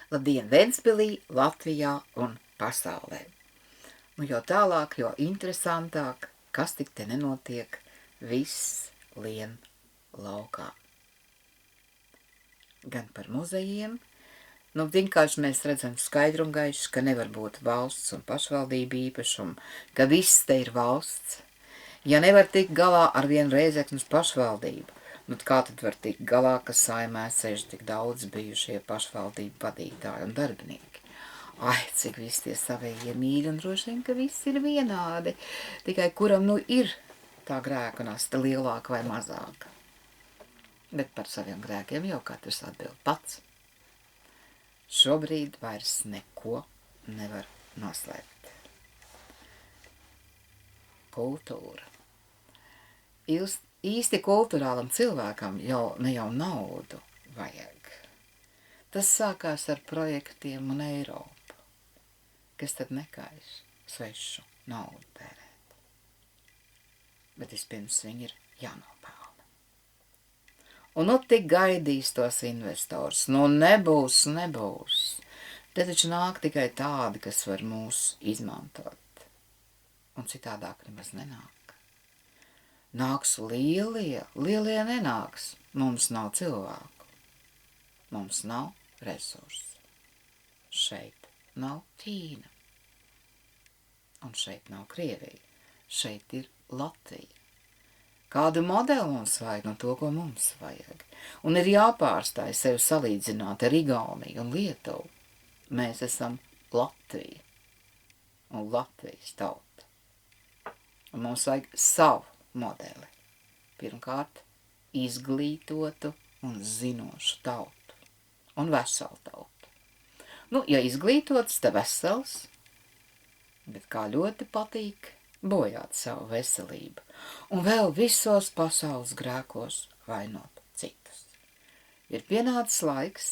Labdien Ventspilī, Latvijā un pasaulē. Nu, jo tālāk, jo interesantāk, kas tik te nenotiek, viss lien laukā. Gan par muzejiem, vienkārši mēs redzam skaidru un gaišu, ka nevar būt valsts un pašvaldība īpašumu, ka viss te ir valsts. Ja nevar tikt galā ar vienu Rēzeknes pašvaldību, kā tad var tikt galā, ka Saeimā sēž tik daudz bijušie pašvaldību vadītāji un darbinieki? Ai, cik visi tie savējie mīļi, un droši vien, ka viss ir vienādi, tikai kuram ir tā grēka nasta lielāka vai mazāka. Bet par saviem grēkiem jau katrs atbild pats. Šobrīd vairs neko nevar noslēpt. Kultūra. Īsti kulturālam cilvēkam ne jau naudu vajag. Tas sākās ar projektiem un Eiropu, kas tad nekaiš svešu naudu tērēt. Bet vispirms viņi ir jānopelna. Un tik gaidīs tos investors. Nebūs. Te taču nāk tikai tādi, kas var mūs izmantot. Un citādāk nemaz nenāk. Nāks lielie nenāks. Mums nav cilvēku. Mums nav resursu. Šeit nav Ķīna. Un šeit nav Krievija. Šeit ir Latvija. Kādu modeli mums vajag no to, ko mums vajag? Un ir jāpārstāj sevi salīdzināt ar Igauniju un Lietuvu. Mēs esam Latvija un Latvijas tauta. Un mums vajag savu modeli. Pirmkārt, izglītotu un zinošu tautu. Un veselu tautu. Ja izglītots, tad vesels, bet kā ļoti patīk bojāt savu veselību. Un vēl visos pasaules grēkos vainot citus. Ir pienācis laiks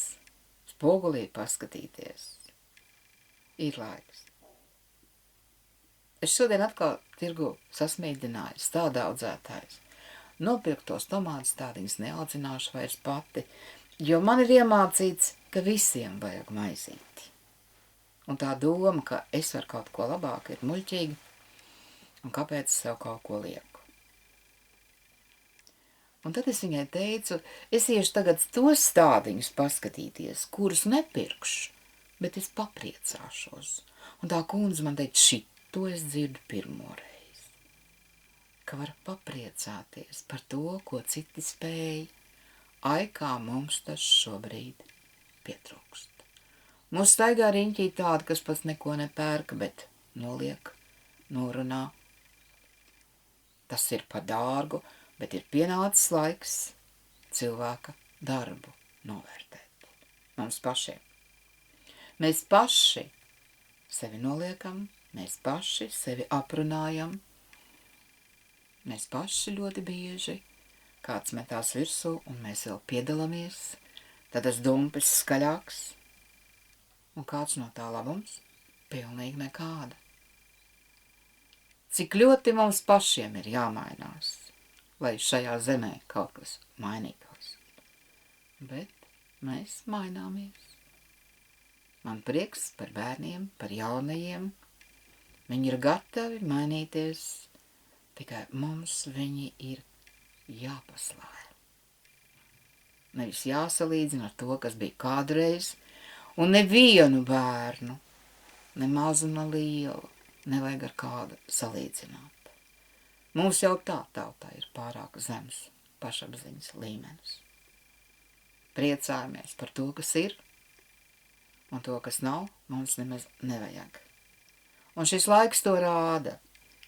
spogulī paskatīties. Ir laiks. Es šodien atkal tirgu sasmīdināju stāda audzētājs. Nopirktos tomātus tādiņas neaudzināšu vairs pati, jo man ir iemācīts, ka visiem vajag maizīti. Un tā doma, ka es varu kaut ko labāk, ir muļķīga, un kāpēc sev kaut ko lieku. Un tad es viņai teicu, es iešu tagad tos stādiņus paskatīties, kurus nepirkšu, bet es papriecāšos. Un tā kundze man teica, to es dzirdu pirmo reizi, ka var papriecāties par to, ko citi spēj. Ai, kā mums tas šobrīd pietrūkst. Mums staigā riņķī tādi, kas pats neko nepērka, bet noliek, norunā. Tas ir par dārgu, bet ir pienācis laiks cilvēka darbu novērtēt. Mums pašiem. Mēs paši sevi noliekam, mēs paši sevi aprunājam. Mēs paši ļoti bieži kāds metās virsū un mēs vēl piedalāmies, tad tas dumpis skaļāks. Un kāds no tā labums? Pilnīgi nekāda. Cik ļoti mums pašiem ir jāmainās, lai šajā zemē kaut kas mainītos. Bet mēs maināmies. Man prieks par bērniem, par jaunajiem. Viņi ir gatavi mainīties, tikai mums viņi ir jāpaslāj. Nevis jāsalīdzina ar to, kas bija kādreiz, un nevienu bērnu, ne mazu, ne lielu, nevajag ar kādu salīdzināt. Mums jau tā tautā ir pārāk zems pašapziņas līmenis. Priecājamies par to, kas ir, un to, kas nav, mums nemaz nevajag. Un šis laiks to rāda,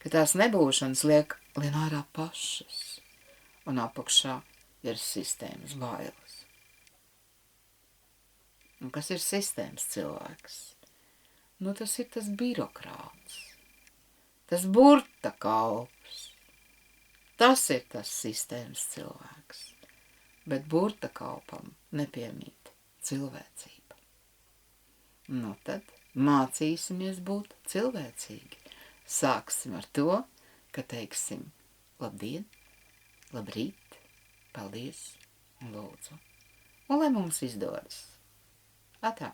ka tās nebūšanas liek lien ārā pašas, un apakšā ir sistēmas bailes. Un kas ir sistēmas cilvēks? Tas ir tas birokrāts, tas burta kalps. Tas ir tas sistēmas cilvēks, bet burta kalpam nepiemīt cilvēcība. Tad mācīsimies būt cilvēcīgi. Sāksim ar to, ka teiksim labdien, labrīt, paldies un lūdzu. Un lai mums izdodas. Atā!